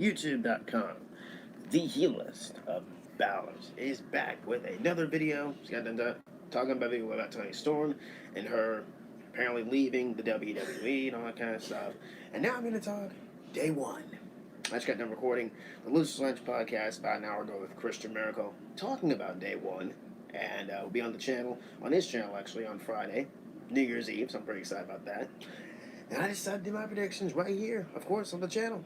YouTube.com. The heel list of Balor's is back with another video. She got done talking about Toni Storm and her apparently leaving the WWE and all that kind of stuff. And now I'm going to talk day one. I just got done recording the Lucius Lunch podcast about an hour ago with Christian Miracle talking about day one. And we'll be on the channel, on his channel actually, on Friday, New Year's Eve, so I'm pretty excited about that. And I decided to do my predictions right here, of course, on the channel.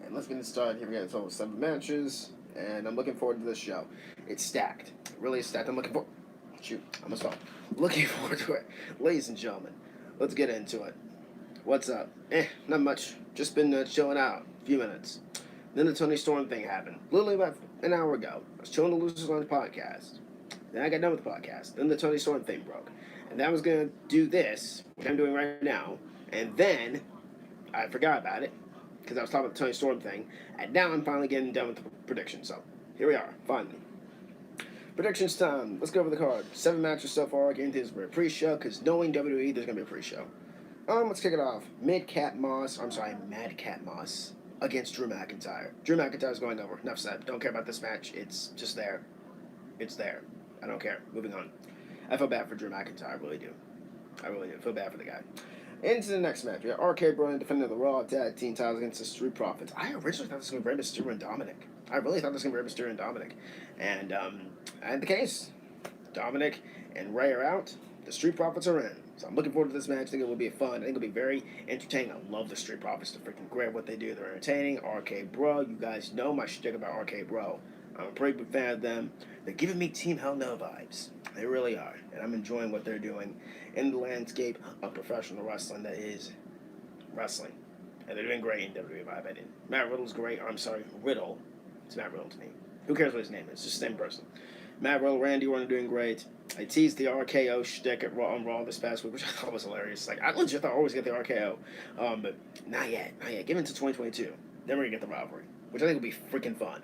And let's get it started. Here we got a total of 7 matches, and I'm looking forward to this show. It's stacked. It really is stacked. I'm looking forward. Shoot, I almost fell. Looking forward to it. Ladies and gentlemen, let's get into it. What's up? Not much. Just been chilling out. A few minutes. Then the Toni Storm thing happened. Literally about an hour ago. I was chilling the Losers Lounge podcast. Then I got done with the podcast. Then the Toni Storm thing broke. And then I was going to do this, which I'm doing right now. And then I forgot about it, because I was talking about the Toni Storm thing, and now I'm finally getting done with the predictions. So here we are, finally. Predictions time. Let's go over the card. 7 matches so far. Guaranteed there's going to be a pre-show, because knowing WWE, there's going to be a pre-show. Let's kick it off. Madcap Moss against Drew McIntyre. Drew McIntyre's going over. Enough said. Don't care about this match. It's just there. It's there. I don't care. Moving on. I feel bad for Drew McIntyre. I really do. I really do. I feel bad for the guy. Into the next match, we got RK Bro defending the Raw Tag Team titles against the Street Profits. I originally thought this was going to be Rey Mysterio and Dominic. I really thought this was going to be Rey Mysterio and Dominic. And the case. Dominic and Ray are out. The Street Profits are in. So I'm looking forward to this match. I think it will be fun. I think it'll be very entertaining. I love the Street Profits. They're freaking great at what they do. They're entertaining. RK Bro, you guys know my shtick about RK Bro. I'm a pretty big fan of them. They're giving me Team Hell No vibes. They really are. And I'm enjoying what they're doing in the landscape of professional wrestling that is wrestling. And they're doing great in WWE, in my opinion. Matt Riddle's great. I'm sorry, Riddle. It's Matt Riddle to me. Who cares what his name is? It's just the same person. Matt Riddle, Randy Orton are doing great. I teased the RKO shtick on Raw this past week, which I thought was hilarious. Like, I legit thought I always get the RKO. But not yet. Not yet. Give it to 2022. Then we're going to get the rivalry, which I think will be freaking fun.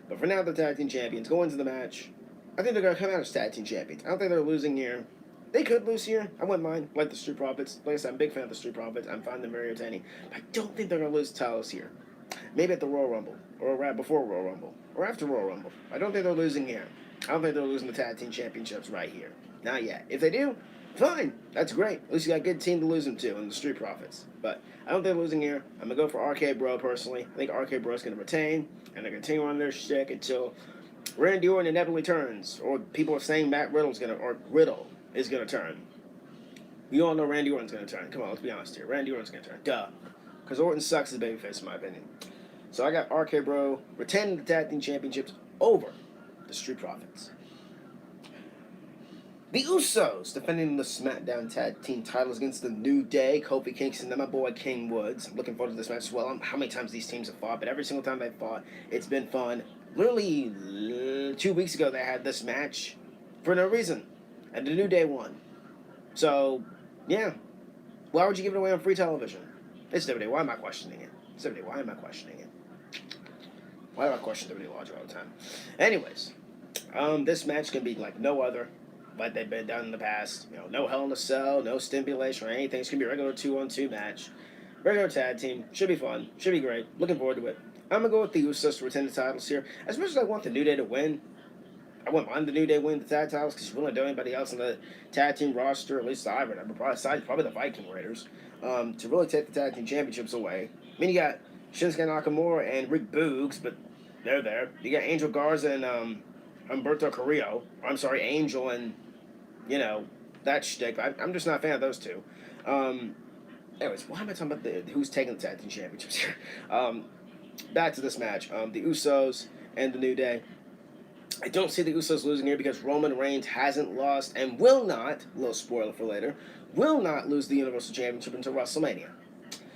But for now, the Tag Team Champions go into the match. I think they're going to come out as Tag Team Champions. I don't think they're losing here. They could lose here. I wouldn't mind. Like the Street Profits. Like I said, I'm a big fan of the Street Profits. I'm finding them very entertaining. But I don't think they're going to lose the titles here. Maybe at the Royal Rumble. Or right before Royal Rumble. Or after Royal Rumble. I don't think they're losing here. I don't think they're losing the Tag Team Championships right here. Not yet. If they do, fine. That's great. At least you got a good team to lose them to in the Street Profits. But I don't think they're losing here. I'm going to go for RK Bro personally. I think RK Bro is going to retain. And they're going to continue on their shtick until Randy Orton inevitably turns. Or people are saying Riddle is going to turn. We all know Randy Orton's going to turn. Come on, let's be honest here. Randy Orton's going to turn. Duh. Because Orton sucks as a babyface, in my opinion. So I got RK Bro retaining the Tag Team Championships over the Street Profits. The Usos defending the SmackDown Tag Team titles against the New Day, Kofi Kingston, and my boy King Woods. I'm looking forward to this match as well. I don't know how many times these teams have fought, but every single time they've fought, it's been fun. Literally 2 weeks ago, they had this match for no reason, and the New Day won. So, yeah. Why would you give it away on free television? It's WWE. Why am I questioning it? It's WWE. Why am I questioning it? Why do I question WWE logic all the time? Anyways, this match can be like no other, like they've been done in the past. You know, no Hell in a Cell, no stimulation or anything. It's gonna be a regular 2-on-2 match, regular tag team. Should be fun. Should be great. Looking forward to it. I'm gonna go with the Usos to retain the titles here. As much as I want the New Day to win, I wouldn't mind the New Day win the tag titles because you really don't anybody else on the tag team roster, at least I remember, probably the Viking Raiders, to really take the tag team championships away. I mean, you got Shinsuke Nakamura and Rick Boogs, but they're there. You got Angel Garza and Humberto Carrillo. I'm sorry, Angel and, you know, that shtick. I'm just not a fan of those two. Anyways, why am I talking about who's taking the tag team championships here? Back to this match. The Usos and the New Day. I don't see the Usos losing here because Roman Reigns hasn't lost and will not, a little spoiler for later, will not lose the Universal Championship until WrestleMania.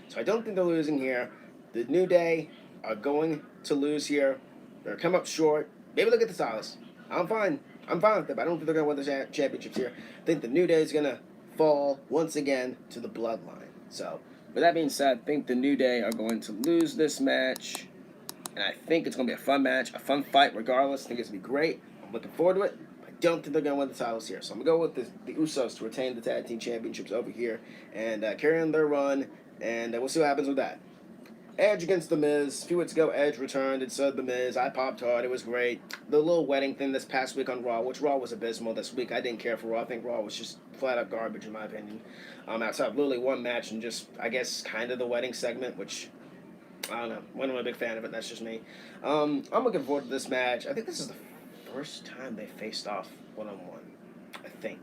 So I don't think they're losing here. The New Day are going to lose here. They're going to come up short. Maybe they'll get the titles. I'm fine. I'm fine with them. I don't think they're going to win the championships here. I think the New Day is going to fall once again to the Bloodline. So, with that being said, I think the New Day are going to lose this match. And I think it's going to be a fun match, a fun fight regardless. I think it's going to be great. I'm looking forward to it. I don't think they're going to win the titles here. So I'm going to go with the Usos to retain the Tag Team Championships over here and carry on their run. And we'll see what happens with that. Edge against The Miz. A few weeks ago, Edge returned and said The Miz. I popped hard. It was great. The little wedding thing this past week on Raw, which Raw was abysmal this week. I didn't care for Raw. I think Raw was just flat out garbage, in my opinion. Outside of literally one match and just, I guess, kind of the wedding segment, which, I don't know. Wasn't a big fan of it. That's just me. I'm looking forward to this match. I think this is the first time they faced off one-on-one. I think.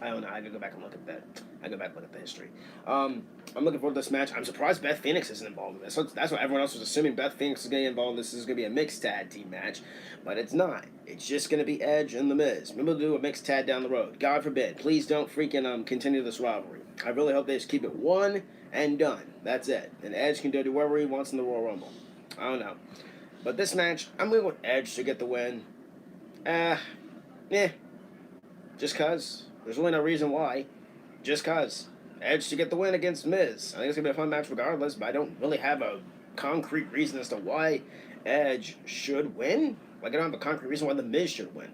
I don't know. I gotta go back and look at that. I go back and look at the history. I'm looking forward to this match. I'm surprised Beth Phoenix isn't involved in this. That's what everyone else was assuming. Beth Phoenix is going to be involved. This is going to be a mixed tag team match, but it's not. It's just going to be Edge and The Miz. Maybe we'll do a mixed tag down the road. God forbid. Please don't freaking continue this rivalry. I really hope they just keep it one and done. That's it. And Edge can do whatever he wants in the Royal Rumble. I don't know. But this match, I'm going with Edge to get the win. Just cause. There's really no reason why. Just cause. Edge to get the win against Miz. I think it's going to be a fun match regardless, but I don't really have a concrete reason as to why Edge should win. Like, I don't have a concrete reason why The Miz should win.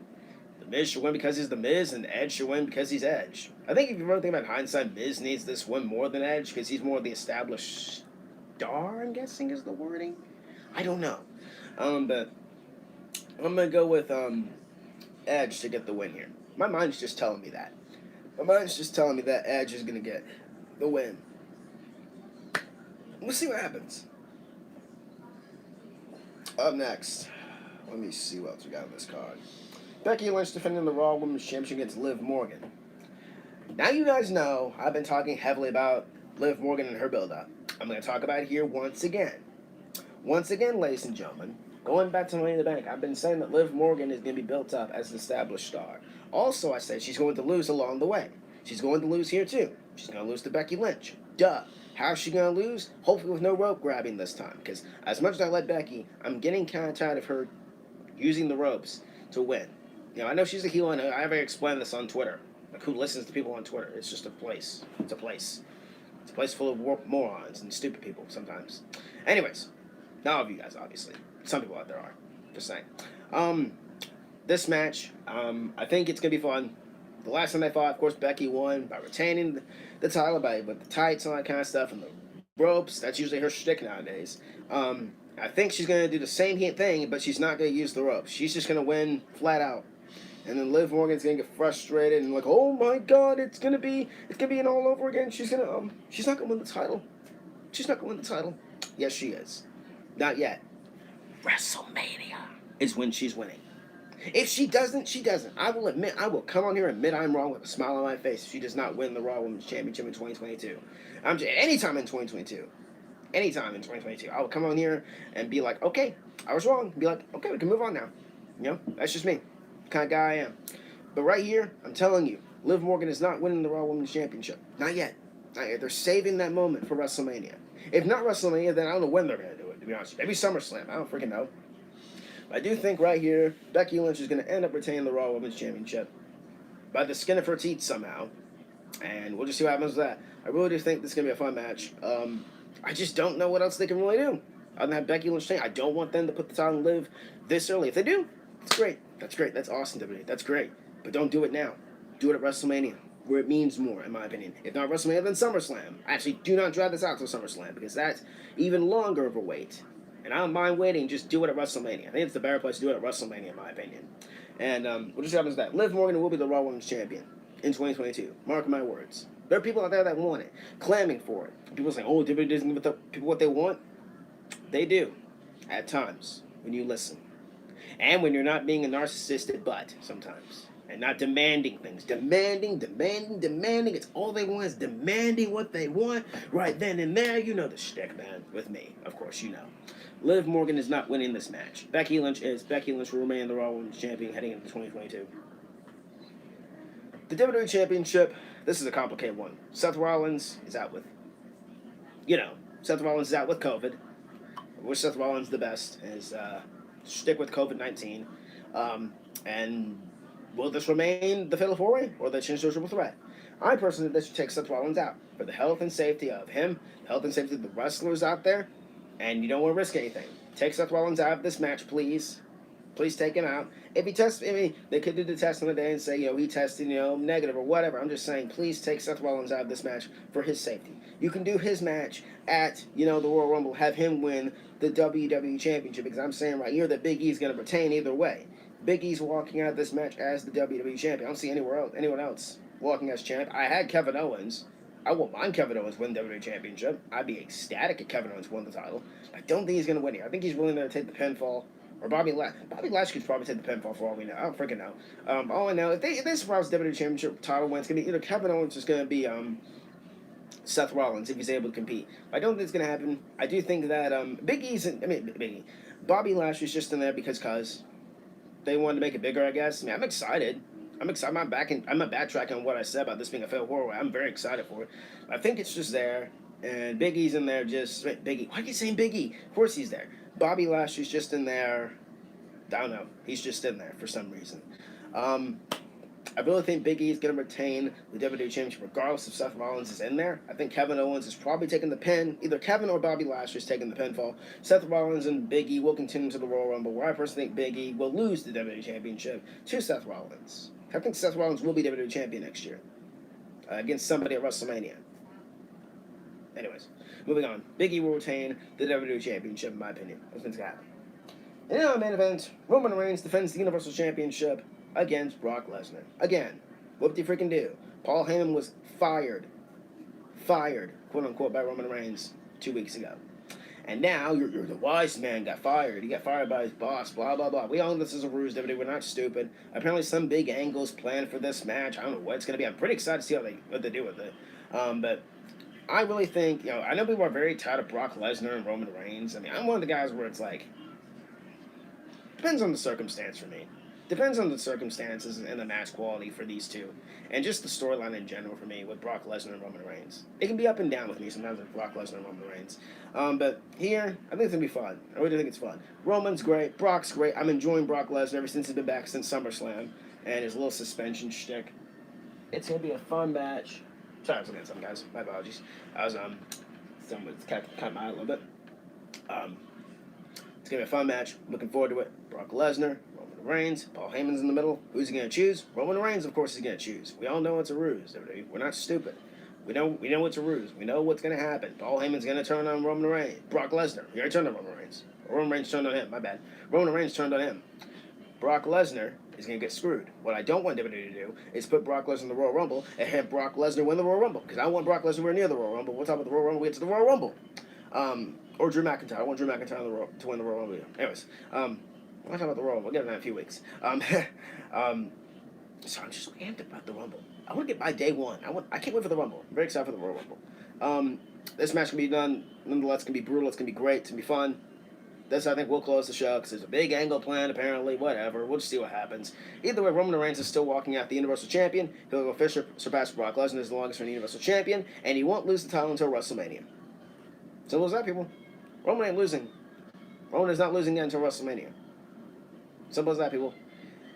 The Miz should win because he's The Miz, and Edge should win because he's Edge. I think if you really think about hindsight, Miz needs this win more than Edge because he's more of the established star, I'm guessing is the wording. I don't know. But I'm going to go with Edge to get the win here. My mind's just telling me that. My mind's just telling me that Edge is going to get the win. We'll see what happens. Up next, let me see what else we got on this card. Becky Lynch defending the Raw Women's Championship against Liv Morgan. Now you guys know I've been talking heavily about Liv Morgan and her build-up. I'm going to talk about it here once again. Once again, ladies and gentlemen, going back to Money in the Bank, I've been saying that Liv Morgan is going to be built up as an established star. Also, I said she's going to lose along the way. She's going to lose here, too. She's going to lose to Becky Lynch. Duh. How's she going to lose? Hopefully with no rope grabbing this time. Because as much as I like Becky, I'm getting kind of tired of her using the ropes to win. You know, I know she's a heel, and I've already explained this on Twitter. Like, who listens to people on Twitter? It's just a place. It's a place. It's a place full of morons and stupid people sometimes. Anyways, not all of you guys, obviously. Some people out there are. Just saying. This match, I think it's going to be fun. The last time they fought, of course, Becky won by retaining the title, with the tights and all that kind of stuff, and the ropes. That's usually her shtick nowadays. I think she's going to do the same thing, but she's not going to use the ropes. She's just going to win flat out. And then Liv Morgan's going to get frustrated and like, oh my God, it's going to be an all over again. She's not going to win the title. She's not going to win the title. Yes, she is. Not yet. WrestleMania is when she's winning. If she doesn't, she doesn't. I will come on here and admit I'm wrong with a smile on my face if she does not win the Raw Women's Championship in 2022. Anytime in 2022. Anytime in 2022. I will come on here and be like, okay, I was wrong. Be like, okay, we can move on now. You know, that's just me. The kind of guy I am. But right here, I'm telling you, Liv Morgan is not winning the Raw Women's Championship. Not yet. Not yet. They're saving that moment for WrestleMania. If not WrestleMania, then I don't know when they're going to do it, to be honest. Maybe SummerSlam. I don't freaking know. I do think right here, Becky Lynch is going to end up retaining the Raw Women's Championship by the skin of her teeth somehow. And we'll just see what happens with that. I really do think this is going to be a fun match. I just don't know what else they can really do. Other than have Becky Lynch stay. I don't want them to put the title on Liv this early. If they do, it's great. That's great. That's awesome, WWE. That's great. But don't do it now. Do it at WrestleMania, where it means more, in my opinion. If not WrestleMania, then SummerSlam. Actually, do not drag this out to SummerSlam, because that's even longer of a wait. And I don't mind waiting, just do it at WrestleMania. I think it's the better place to do it at WrestleMania, in my opinion. And we'll just happens that Liv Morgan will be the Raw Women's Champion in 2022. Mark my words. There are people out there that want it, clamming for it. People saying, oh, WWE doesn't give people what they want. They do, at times, when you listen. And when you're not being a narcissistic butt, sometimes. And not demanding things. Demanding. It's all they want is demanding what they want right then and there. You know the shtick, man. With me, of course, you know. Liv Morgan is not winning this match. Becky Lynch is. Becky Lynch will remain the Raw Women's Champion heading into 2022. The WWE Championship, this is a complicated one. Seth Rollins is out with, Seth Rollins is out with COVID. I wish Seth Rollins the best. Stick with COVID-19. And will this remain the Fatal 4-Way, or they change to a triple threat? I personally think they should take Seth Rollins out for the health and safety of him, the health and safety of the wrestlers out there, and you don't want to risk anything. Take Seth Rollins out of this match, please. Please take him out. If he tests, I mean, they could do the test on the day and say, he tested, negative or whatever. I'm just saying, please take Seth Rollins out of this match for his safety. You can do his match at, the Royal Rumble, have him win the WWE Championship, because I'm saying right here that Big E's going to retain either way. Big E's walking out of this match as the WWE Champion. I don't see anyone else walking as champ. I had Kevin Owens. I won't mind Kevin Owens win the WWE Championship. I'd be ecstatic if Kevin Owens won the title. I don't think he's going to win here. I think he's willing to take the pinfall. Or Bobby Lashley could probably take the pinfall for all we know. I don't freaking know. All I know, if they surprise the WWE Championship title win, it's going to be either Kevin Owens or it's going to be Seth Rollins if he's able to compete. I don't think it's going to happen. I do think that Bobby Lashley's just in there because they wanted to make it bigger, I guess. I'm excited. I'm not backtracking on what I said about this being a fail horror. I'm very excited for it. I think it's just there. And Big E's in there just... Biggie. Why are you saying Big E? Of course he's there. Bobby Lashley's just in there. I don't know. He's just in there for some reason. I really think Big E is going to retain the WWE Championship regardless if Seth Rollins is in there. I think Kevin Owens is probably taking the pin. Either Kevin or Bobby Lashley is taking the pinfall. Seth Rollins and Big E will continue to the Royal Rumble, where I personally think Big E will lose the WWE Championship to Seth Rollins. I think Seth Rollins will be WWE Champion next year against somebody at WrestleMania. Anyways, moving on. Big E will retain the WWE Championship, in my opinion. That's what's going to happen. In our main event, Roman Reigns defends the Universal Championship against Brock Lesnar. Again, whoop-de-freaking-do. Paul Heyman was fired, quote-unquote, by Roman Reigns 2 weeks ago. And now, you're the wise man got fired. He got fired by his boss, blah, blah, blah. We all know this is a ruse, WWE. We're not stupid. Apparently, some big angle's planned for this match. I don't know what it's going to be. I'm pretty excited to see what they do with it. But I really think, I know people are very tired of Brock Lesnar and Roman Reigns. I mean, I'm one of the guys where it's like, depends on the circumstance for me. Depends on the circumstances and the match quality for these two. And just the storyline in general for me with Brock Lesnar and Roman Reigns. It can be up and down with me sometimes with Brock Lesnar and Roman Reigns. But here, I think it's going to be fun. I really think it's fun. Roman's great. Brock's great. I'm enjoying Brock Lesnar ever since he's been back since SummerSlam. And his little suspension shtick. It's going to be a fun match. Sorry, I was looking at something, guys. My apologies. I was, someone's cut my eye a little bit. It's going to be a fun match. Looking forward to it. Brock Lesnar, Roman Reigns, Paul Heyman's in the middle. Who's he going to choose? Roman Reigns, of course, he's going to choose. We all know it's a ruse. We're not stupid. We know it's a ruse. We know what's going to happen. Paul Heyman's going to turn on Roman Reigns. Brock Lesnar. He already turned on Roman Reigns. Roman Reigns turned on him. My bad. Roman Reigns turned on him. Brock Lesnar is going to get screwed. What I don't want WWE to do is put Brock Lesnar in the Royal Rumble and have Brock Lesnar win the Royal Rumble. Because I want Brock Lesnar anywhere near the Royal Rumble. We'll talk about the Royal Rumble. We get to the Royal Rumble. Or Drew McIntyre. I want Drew McIntyre to win the Royal Rumble. Anyways, we'll talk about the Royal Rumble. We'll get to that in a few weeks. So I'm just amped about the Rumble. I want to get by day one. I can't wait for the Rumble. I'm very excited for the Royal Rumble. This match can be done. Nonetheless, it's going to be brutal. It's going to be great. It's going to be fun. This, I think, will close the show because there's a big angle planned, apparently. Whatever. We'll just see what happens. Either way, Roman Reigns is still walking out the Universal Champion. He'll officially surpass Brock Lesnar as the longest reigning Universal Champion, and he won't lose the title until WrestleMania. Simple as that, people. Roman ain't losing. Roman is not losing yet until WrestleMania. Simple as that, people.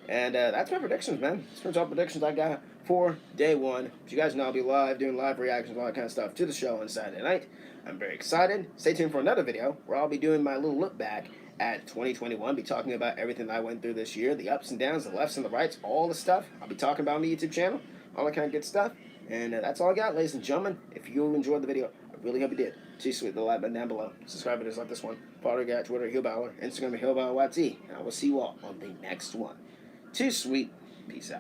And that's my predictions, man. That's all predictions I got for day one. As you guys know, I'll be live, doing live reactions, all that kind of stuff to the show on Saturday night. I'm very excited. Stay tuned for another video where I'll be doing my little look back at 2021. Be talking about everything that I went through this year, the ups and downs, the lefts and the rights, all the stuff. I'll be talking about on the YouTube channel, all that kind of good stuff. And that's all I got, ladies and gentlemen. If you enjoyed the video, I really hope you did. Too sweet, the like button down below. Subscribe to this like this one. Follow me at Twitter, Balor, Instagram, Balor YT. And I will see you all on the next one. Too sweet. Peace out.